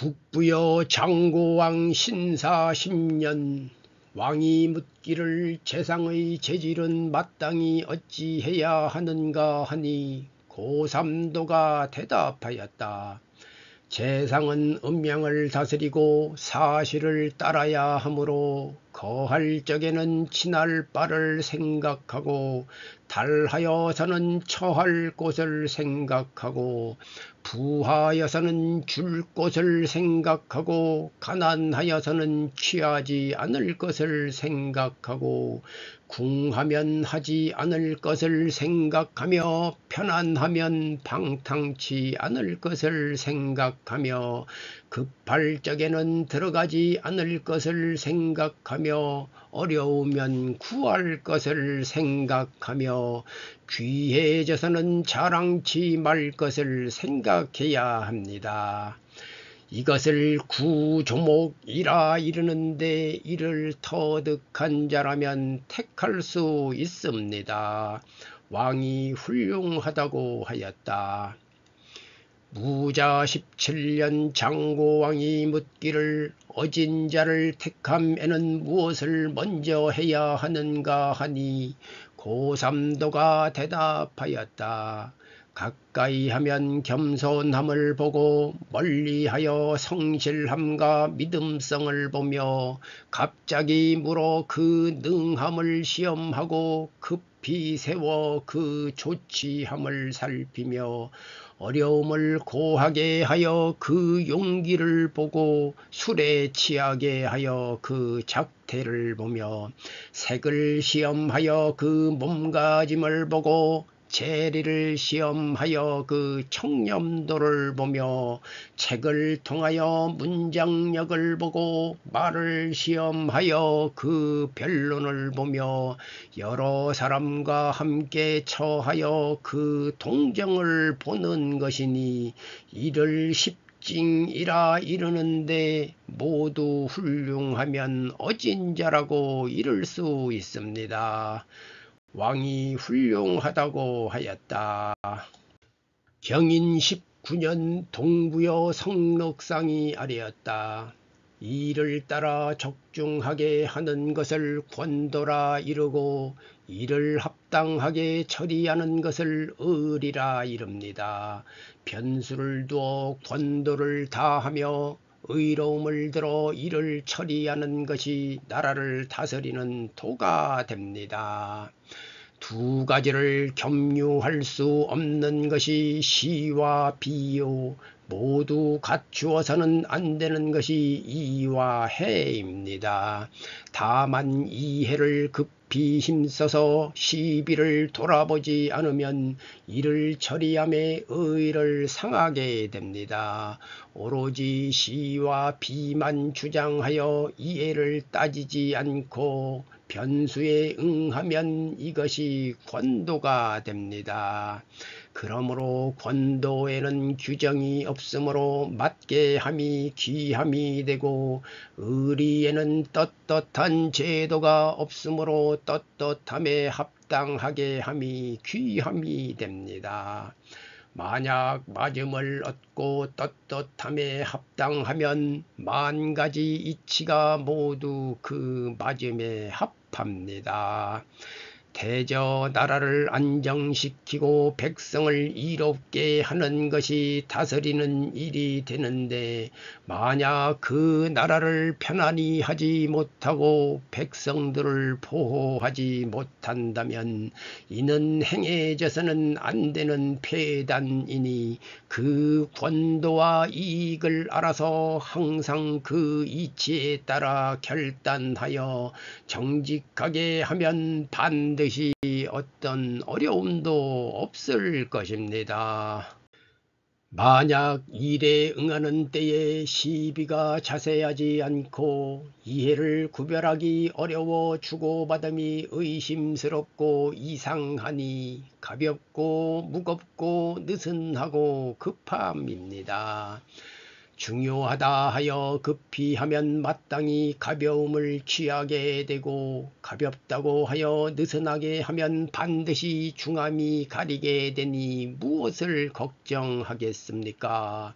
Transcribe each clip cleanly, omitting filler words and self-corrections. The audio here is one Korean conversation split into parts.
북부여 장고왕 신사 10년 왕이 묻기를 재상의 재질은 마땅히 어찌해야 하는가 하니 고삼도가 대답하였다. 재상은 음양을 다스리고 사실을 따라야 하므로 거할 적에는 친할 바를 생각하고 달하여서는 처할 곳을 생각하고 부하여서는 줄 곳을 생각하고 가난하여서는 취하지 않을 것을 생각하고 궁하면 하지 않을 것을 생각하며 편안하면 방탕치 않을 것을 생각하며 급할 적에는 들어가지 않을 것을 생각하며 어려우면 구할 것을 생각하며 귀해져서는 자랑치 말 것을 생각해야 합니다. 이것을 구조목이라 이르는데 이를 터득한 자라면 택할 수 있습니다. 왕이 훌륭하다고 하였다. 무자 17년 장고왕이 묻기를 어진 자를 택함에는 무엇을 먼저 해야 하는가 하니 고삼도가 대답하였다. 가까이 하면 겸손함을 보고 멀리하여 성실함과 믿음성을 보며 갑자기 물어 그 능함을 시험하고 급히 세워 그 조치함을 살피며 어려움을 고하게 하여 그 용기를 보고 술에 취하게 하여 그 작태를 보며 색을 시험하여 그 몸가짐을 보고 재리를 시험하여 그 청렴도를 보며 책을 통하여 문장력을 보고 말을 시험하여 그 변론을 보며 여러 사람과 함께 처하여 그 동정을 보는 것이니 이를 십징이라 이르는데 모두 훌륭하면 어진 자라고 이를 수 있습니다. 왕이 훌륭하다고 하였다. 경인 19년 동부여 성록상이 아뢰었다. 이를 따라 적중하게 하는 것을 권도라 이르고 이를 합당하게 처리하는 것을 의리라 이릅니다. 변수를 두어 권도를 다하며 의로움을 들어 이를 처리하는 것이 나라를 다스리는 도가 됩니다. 두 가지를 겸유할 수 없는 것이 시와 비요 모두 갖추어서는 안 되는 것이 이와 해입니다. 다만 이해를 급히 힘써서 시비를 돌아보지 않으면 이를 처리함에 의를 상하게 됩니다. 오로지 시와 비만 주장하여 이해를 따지지 않고 변수에 응하면 이것이 권도가 됩니다. 그러므로 권도에는 규정이 없으므로 맞게 함이 귀함이 되고 의리에는 떳떳한 제도가 없으므로 떳떳함에 합당하게 함이 귀함이 됩니다. 만약 맞음을 얻고 떳떳함에 합당하면 만 가지 이치가 모두 그 맞음에 합합니다. 대저 나라를 안정시키고 백성을 이롭게 하는 것이 다스리는 일이 되는데 만약 그 나라를 편안히 하지 못하고 백성들을 보호하지 못한다면 이는 행해져서는 안 되는 폐단이니 그 권도와 이익을 알아서 항상 그 이치에 따라 결단하여 정직하게 하면 반드시 어떤 어려움도 없을 것입니다. 만약 일에 응하는 때에 시비가 자세하지 않고 이해를 구별하기 어려워 주고받음이 의심스럽고 이상하니 가볍고 무겁고 느슨하고 급함입니다. 중요하다 하여 급히 하면 마땅히 가벼움을 취하게 되고 가볍다고 하여 느슨하게 하면 반드시 중함이 가리게 되니 무엇을 걱정하겠습니까?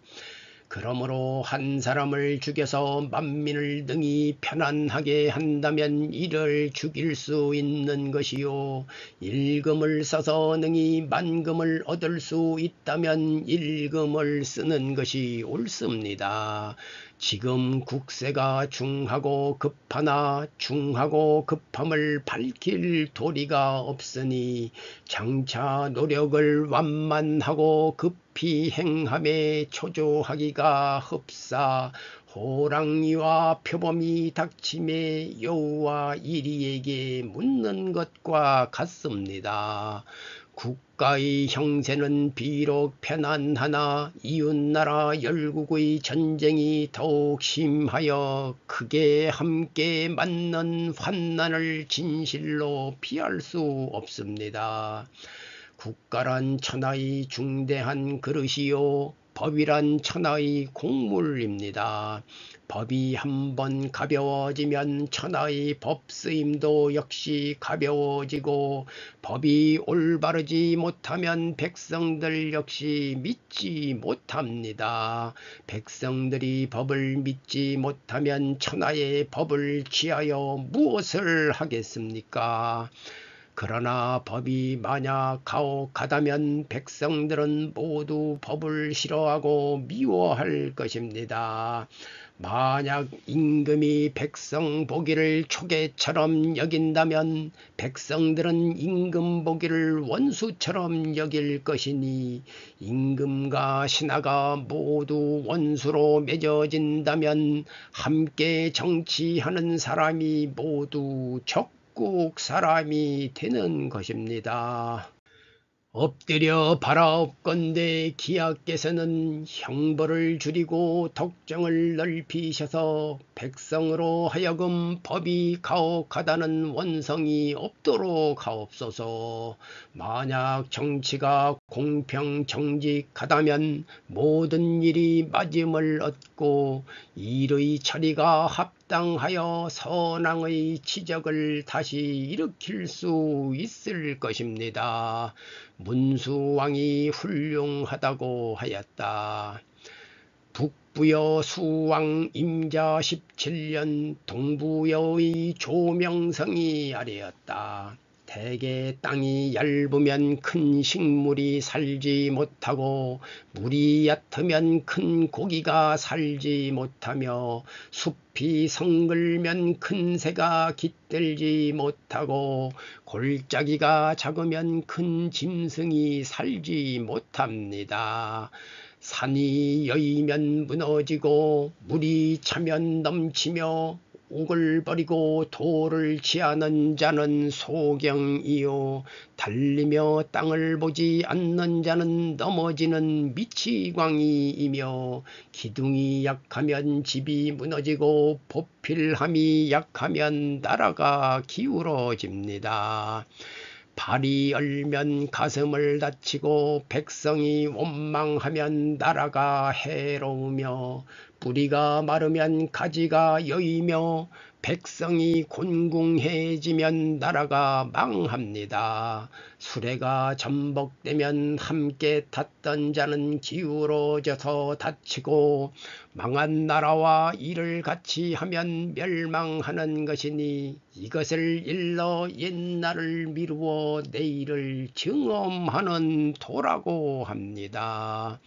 그러므로 한 사람을 죽여서 만민을 능히 편안하게 한다면 이를 죽일 수 있는 것이요, 일금을 써서 능히 만금을 얻을 수 있다면 일금을 쓰는 것이 옳습니다. 지금 국세가 중하고 급하나 중하고 급함을 밝힐 도리가 없으니 장차 노력을 완만하고 급히 행함에 초조하기가 흡사 호랑이와 표범이 닥침에 여우와 이리에게 묻는 것과 같습니다. 국가의 형세는 비록 편안하나 이웃나라 열국의 전쟁이 더욱 심하여 크게 함께 맞는 환난을 진실로 피할 수 없습니다. 국가란 천하의 중대한 그릇이요, 법이란 천하의 공물입니다. 법이 한번 가벼워지면 천하의 법쓰임도 역시 가벼워지고, 법이 올바르지 못하면 백성들 역시 믿지 못합니다. 백성들이 법을 믿지 못하면 천하의 법을 취하여 무엇을 하겠습니까? 그러나 법이 만약 가혹하다면 백성들은 모두 법을 싫어하고 미워할 것입니다. 만약 임금이 백성 보기를 초계처럼 여긴다면 백성들은 임금 보기를 원수처럼 여길 것이니, 임금과 신하가 모두 원수로 맺어진다면 함께 정치하는 사람이 모두 적국 사람이 되는 것입니다. 엎드려 바라옵건대 기하께서는 형벌을 줄이고 덕정을 넓히셔서 백성으로 하여금 법이 가혹하다는 원성이 없도록 하옵소서. 만약 정치가 공평 정직하다면 모든 일이 맞음을 얻고 일의 처리가 합당하여 선왕의 치적을 다시 일으킬 수 있을 것입니다. 문수왕이 훌륭하다고 하였다. 북부여 수왕 임자 17년 동부여의 조명성이 아래였다. 대개 땅이 얇으면 큰 식물이 살지 못하고 물이 얕으면 큰 고기가 살지 못하며 숲이 성글면 큰 새가 깃들지 못하고 골짜기가 작으면 큰 짐승이 살지 못합니다. 산이 여이면 무너지고 물이 차면 넘치며 옥을 버리고 돌을 취하는 자는 소경이요, 달리며 땅을 보지 않는 자는 넘어지는 미치광이이며, 기둥이 약하면 집이 무너지고 보필함이 약하면 나라가 기울어집니다. 발이 얼면 가슴을 다치고 백성이 원망하면 나라가 해로우며, 뿌리가 마르면 가지가 여이며 백성이 곤궁해지면 나라가 망합니다. 수레가 전복되면 함께 탔던 자는 기울어져서 다치고 망한 나라와 일을 같이 하면 멸망하는 것이니, 이것을 일러 옛날을 미루어 내일을 증엄하는 도라고 합니다.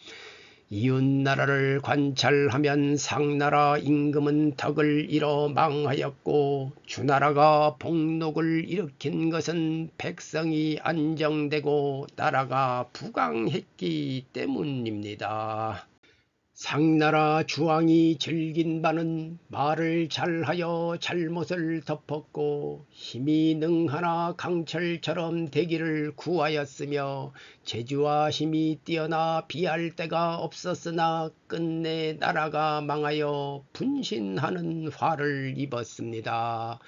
이웃나라를 관찰하면 상나라 임금은 덕을 잃어 망하였고, 주나라가 복록을 일으킨 것은 백성이 안정되고 나라가 부강했기 때문입니다. 상나라 주왕이 즐긴 바는 말을 잘하여 잘못을 덮었고, 힘이 능하나 강철처럼 되기를 구하였으며, 재주와 힘이 뛰어나 비할 데가 없었으나 끝내 나라가 망하여 분신하는 화를 입었습니다.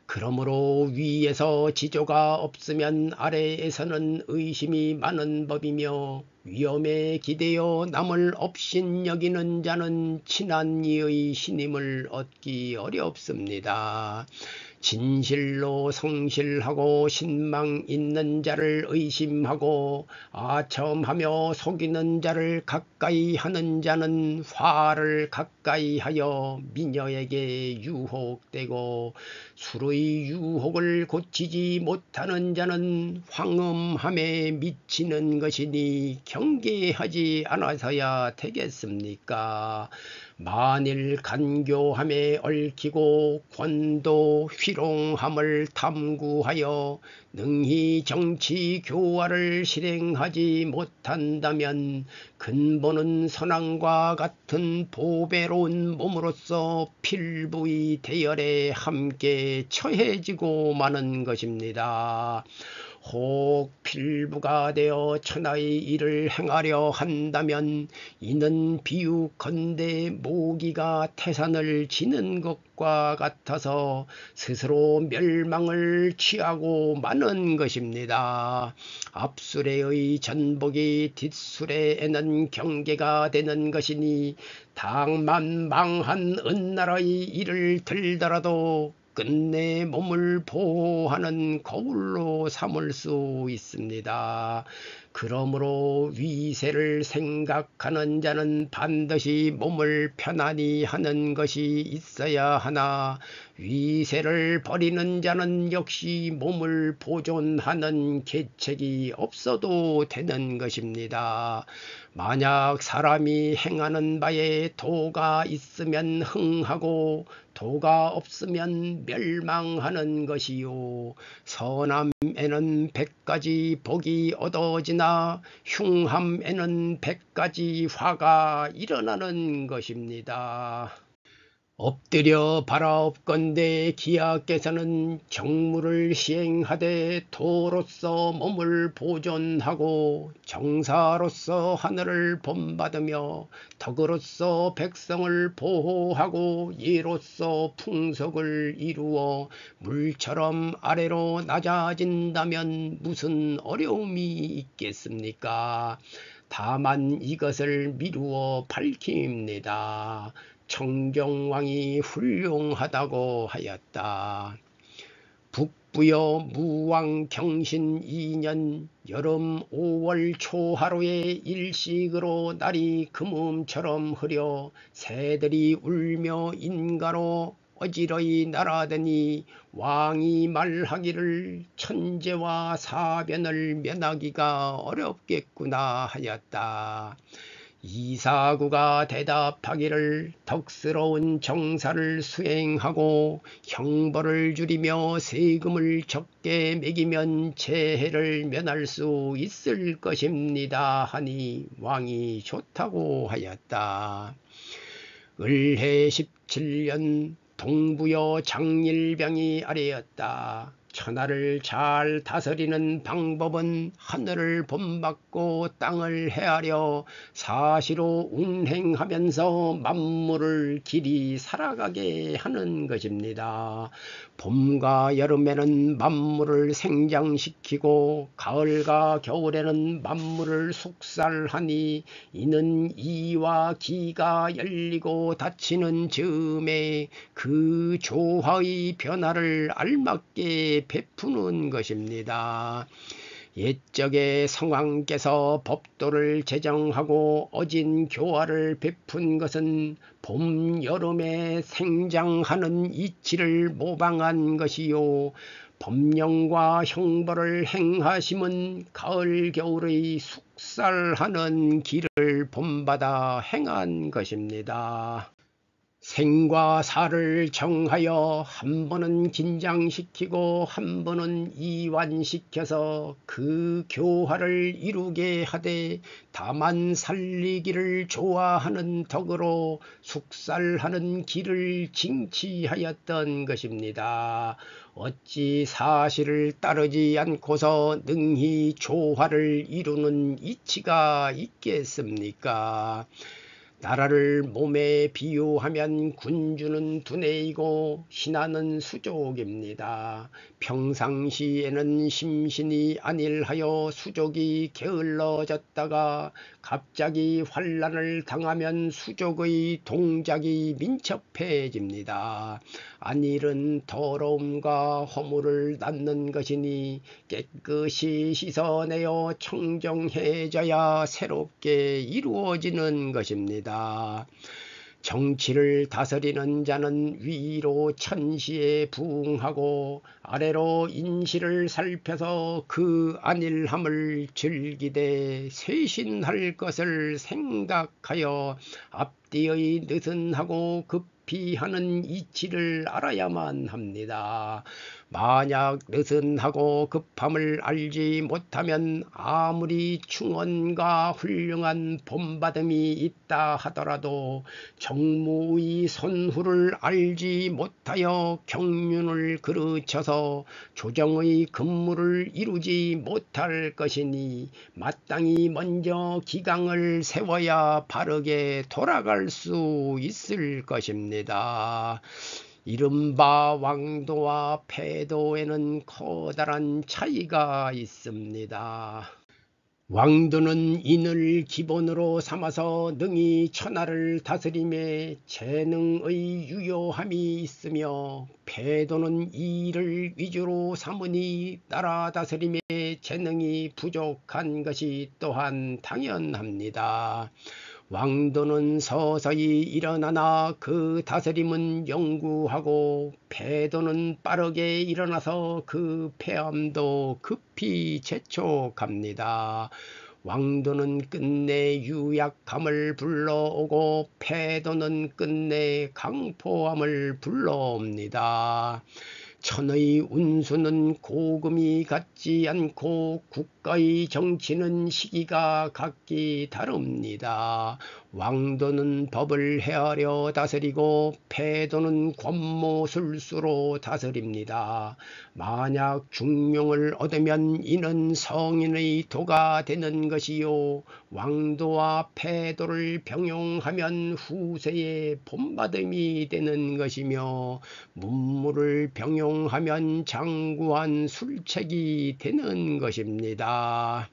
그러므로 위에서 지조가 없으면 아래에서는 의심이 많은 법이며, 위험에 기대어 남을 업신여기는 자는 친한 이의 신임을 얻기 어렵습니다. 진실로 성실하고 신망 있는 자를 의심하고 아첨하며 속이는 자를 가까이 하는 자는 화를 가까이 하여 미녀에게 유혹되고 술의 유혹을 고치지 못하는 자는 황음함에 미치는 것이니 경계하지 않아서야 되겠습니까? 만일 간교함에 얽히고 권도 희롱함을 탐구하여 능히 정치 교화를 실행하지 못한다면 근본은 선왕과 같은 보배로운 몸으로서 필부의 대열에 함께 처해지고 마는 것입니다. 혹 필부가 되어 천하의 일을 행하려 한다면 이는 비유컨대 모기가 태산을 지는 것과 같아서 스스로 멸망을 취하고 마는 것입니다. 앞수레의 전복이 뒷수레에는 경계가 되는 것이니 당만 망한 은나라의 일을 들더라도 끝내 몸을 보호하는 거울로 삼을 수 있습니다. 그러므로 위세를 생각하는 자는 반드시 몸을 편안히 하는 것이 있어야 하나 위세를 버리는 자는 역시 몸을 보존하는 계책이 없어도 되는 것입니다. 만약 사람이 행하는 바에 도가 있으면 흥하고 도가 없으면 멸망하는 것이요 선함에는 100가지 복이 얻어지나 흉함에는 100가지 화가 일어나는 것입니다. 엎드려 바라옵건대 기하께서는 정무를 시행하되 도로서 몸을 보존하고 정사로서 하늘을 본받으며 덕으로서 백성을 보호하고 예로서 풍속을 이루어 물처럼 아래로 낮아진다면 무슨 어려움이 있겠습니까? 다만 이것을 미루어 밝힙니다. 청경왕이 훌륭하다고 하였다. 북부여 무왕 경신 2년 여름 5월 초하루에 일식으로 날이 금음처럼 흐려 새들이 울며 인가로 어지러이 날아드니 왕이 말하기를 천재와 사변을 면하기가 어렵겠구나 하였다. 이사구가 대답하기를 덕스러운 정사를 수행하고 형벌을 줄이며 세금을 적게 매기면 재해를 면할 수 있을 것입니다 하니 왕이 좋다고 하였다. 을해 17년 동부여 장일병이 아래였다. 천하를 잘 다스리는 방법은 하늘을 본받고 땅을 헤아려 사시로 운행하면서 만물을 길이 살아가게 하는 것입니다. 봄과 여름에는 만물을 생장시키고 가을과 겨울에는 만물을 숙살하니 이는 이와 기가 열리고 닫히는 즈음에 그 조화의 변화를 알맞게 베푸는 것입니다. 옛적에 성왕께서 법도를 제정하고 어진 교화를 베푼 것은 봄, 여름에 생장하는 이치를 모방한 것이요 법령과 형벌을 행하심은 가을, 겨울의 숙살하는 길을 본받아 행한 것입니다. 생과 사를 정하여 한 번은 긴장시키고 한 번은 이완시켜서 그 교화를 이루게 하되 다만 살리기를 좋아하는 덕으로 숙살하는 길을 징치하였던 것입니다. 어찌 사실을 따르지 않고서 능히 조화를 이루는 이치가 있겠습니까? 나라를 몸에 비유하면 군주는 두뇌이고 신하는 수족입니다. 평상시에는 심신이 안일하여 수족이 게을러졌다가 갑자기 환란을 당하면 수족의 동작이 민첩해집니다. 안일은 더러움과 허물을 낳는 것이니 깨끗이 씻어내어 청정해져야 새롭게 이루어지는 것입니다. 정치를 다스리는 자는 위로 천시에 부응하고 아래로 인시를 살펴서 그 안일함을 즐기되 쇄신할 것을 생각하여 앞뒤의 느슨하고 급히 하는 이치를 알아야만 합니다. 만약 느슨하고 급함을 알지 못하면 아무리 충언과 훌륭한 본받음이 있다 하더라도 정무의 선후를 알지 못하여 경륜을 그르쳐서 조정의 근무를 이루지 못할 것이니 마땅히 먼저 기강을 세워야 바르게 돌아갈 수 있을 것입니다. 이른바 왕도와 패도에는 커다란 차이가 있습니다. 왕도는 인을 기본으로 삼아서 능히 천하를 다스림에 재능의 유효함이 있으며 패도는 이를 위주로 삼으니 나라 다스림에 재능이 부족한 것이 또한 당연합니다. 왕도는 서서히 일어나나 그 다스림은 영구하고 패도는 빠르게 일어나서 그 패함도 급히 재촉합니다. 왕도는 끝내 유약함을 불러오고 패도는 끝내 강포함을 불러옵니다. 천의 운수는 고금이 같지 않고 국가의 정치는 시기가 각기 다릅니다. 왕도는 법을 헤아려 다스리고 패도는 권모술수로 다스립니다. 만약 중용을 얻으면 이는 성인의 도가 되는 것이요 왕도와 패도를 병용하면 후세의 본받음이 되는 것이며 문무를 병용하면 장구한 술책이 되는 것입니다.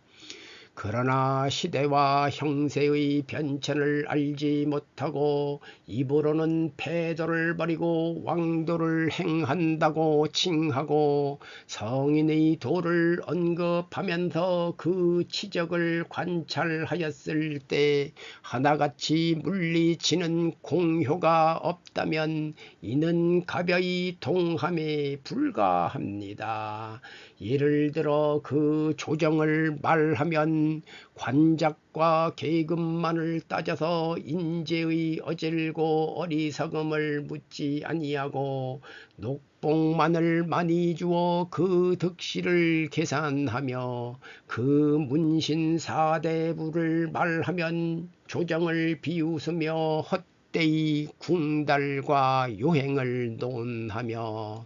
그러나 시대와 형세의 변천을 알지 못하고 입으로는 패도를 버리고 왕도를 행한다고 칭하고 성인의 도를 언급하면서 그 치적을 관찰하였을 때 하나같이 물리치는 공효가 없다면 이는 가벼이 동함에 불과합니다. 예를 들어 그 조정을 말하면 관작과 계급만을 따져서 인재의 어질고 어리석음을 묻지 아니하고 녹봉만을 많이 주어 그 득실을 계산하며 그 문신 사대부를 말하면 조정을 비웃으며 헛되이 궁달과 요행을 논하며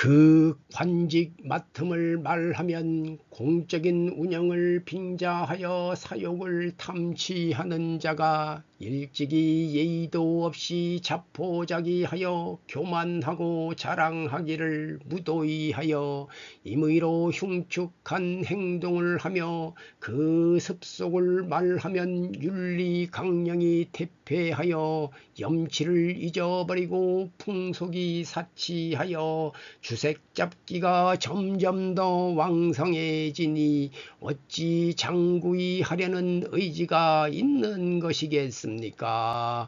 그 관직 맡음을 말하면 공적인 운영을 빙자하여 사욕을 탐취하는 자가 일찍이 예의도 없이 자포자기하여 교만하고 자랑하기를 무도히 하여 임의로 흉측한 행동을 하며 그 습속을 말하면 윤리 강령이 퇴폐하여 염치를 잊어버리고 풍속이 사치하여 주색 잡기가 점점 더 왕성해지니 어찌 장구히 하려는 의지가 있는 것이겠습니까?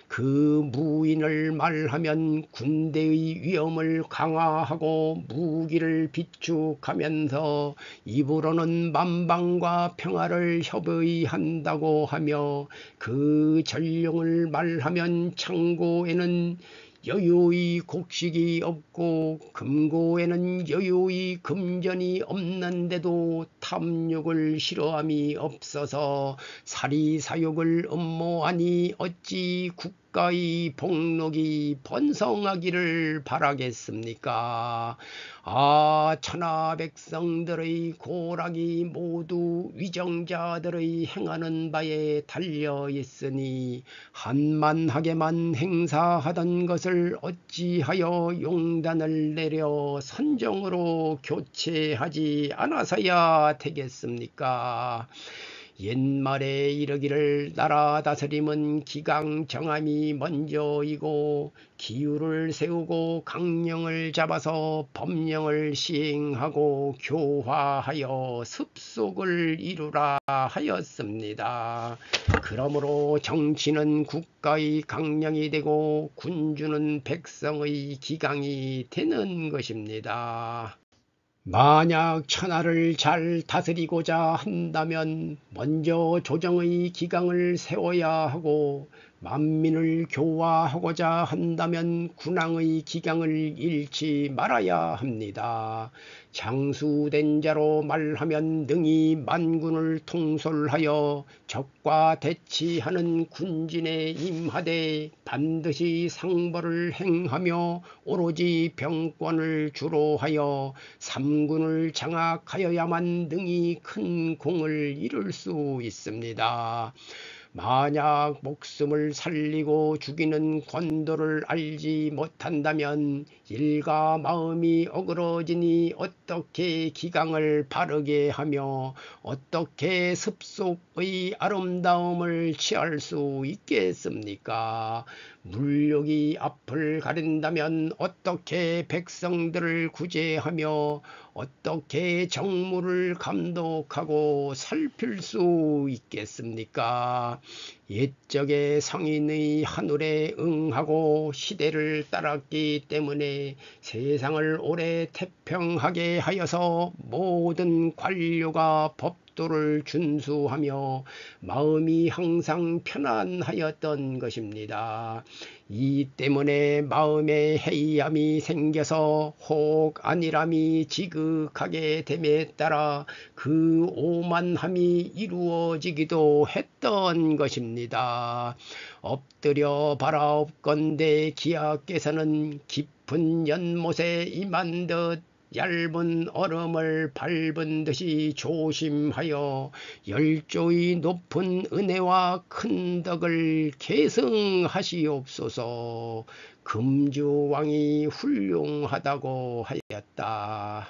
그 무인을 말하면 군대의 위엄을 강화하고 무기를 비축하면서 입으로는 만방과 평화를 협의한다고 하며 그 전령을 말하면 창고에는 여유의 곡식이 없고 금고에는 여유의 금전이 없는데도 탐욕을 싫어함이 없어서 사리사욕을 음모하니 어찌 국가의 복록이 번성하기를 바라겠습니까? 아, 천하 백성들의 고락이 모두 위정자들의 행하는 바에 달려 있으니 한만하게만 행사하던 것을 어찌하여 용단을 내려 선정으로 교체하지 않아서야 되겠습니까? 옛말에 이르기를 나라 다스림은 기강정함이 먼저이고 기율을 세우고 강령을 잡아서 법령을 시행하고 교화하여 습속을 이루라 하였습니다. 그러므로 정치는 국가의 강령이 되고 군주는 백성의 기강이 되는 것입니다. 만약 천하를 잘 다스리고자 한다면 먼저 조정의 기강을 세워야 하고 만민을 교화하고자 한다면 군왕의 기강을 잃지 말아야 합니다. 장수된 자로 말하면 능히 만군을 통솔하여 적과 대치하는 군진에 임하되 반드시 상벌을 행하며 오로지 병권을 주로 하여 삼군을 장악하여야만 능히 큰 공을 이룰 수 있습니다. 만약 목숨을 살리고 죽이는 권도를 알지 못한다면 일가 마음이 어그러지니 어떻게 기강을 바르게 하며 어떻게 습속의 아름다움을 취할 수 있겠습니까? 물욕이 앞을 가린다면 어떻게 백성들을 구제하며 어떻게 정무를 감독하고 살필 수 있겠습니까? 옛적의 성인의 하늘에 응하고 시대를 따랐기 때문에 세상을 오래 태평하게 하여서 모든 관료가 법도를 준수하며 마음이 항상 편안하였던 것입니다. 이 때문에 마음에 해이함이 생겨서 혹 안일함이 지극하게 됨에 따라 그 오만함이 이루어지기도 했던 것입니다. 엎드려 바라옵건대 기하께서는 깊은 연못에 임한 듯 얇은 얼음을 밟은 듯이 조심하여 열조의 높은 은혜와 큰 덕을 계승하시옵소서. 금주왕이 훌륭하다고 하였다.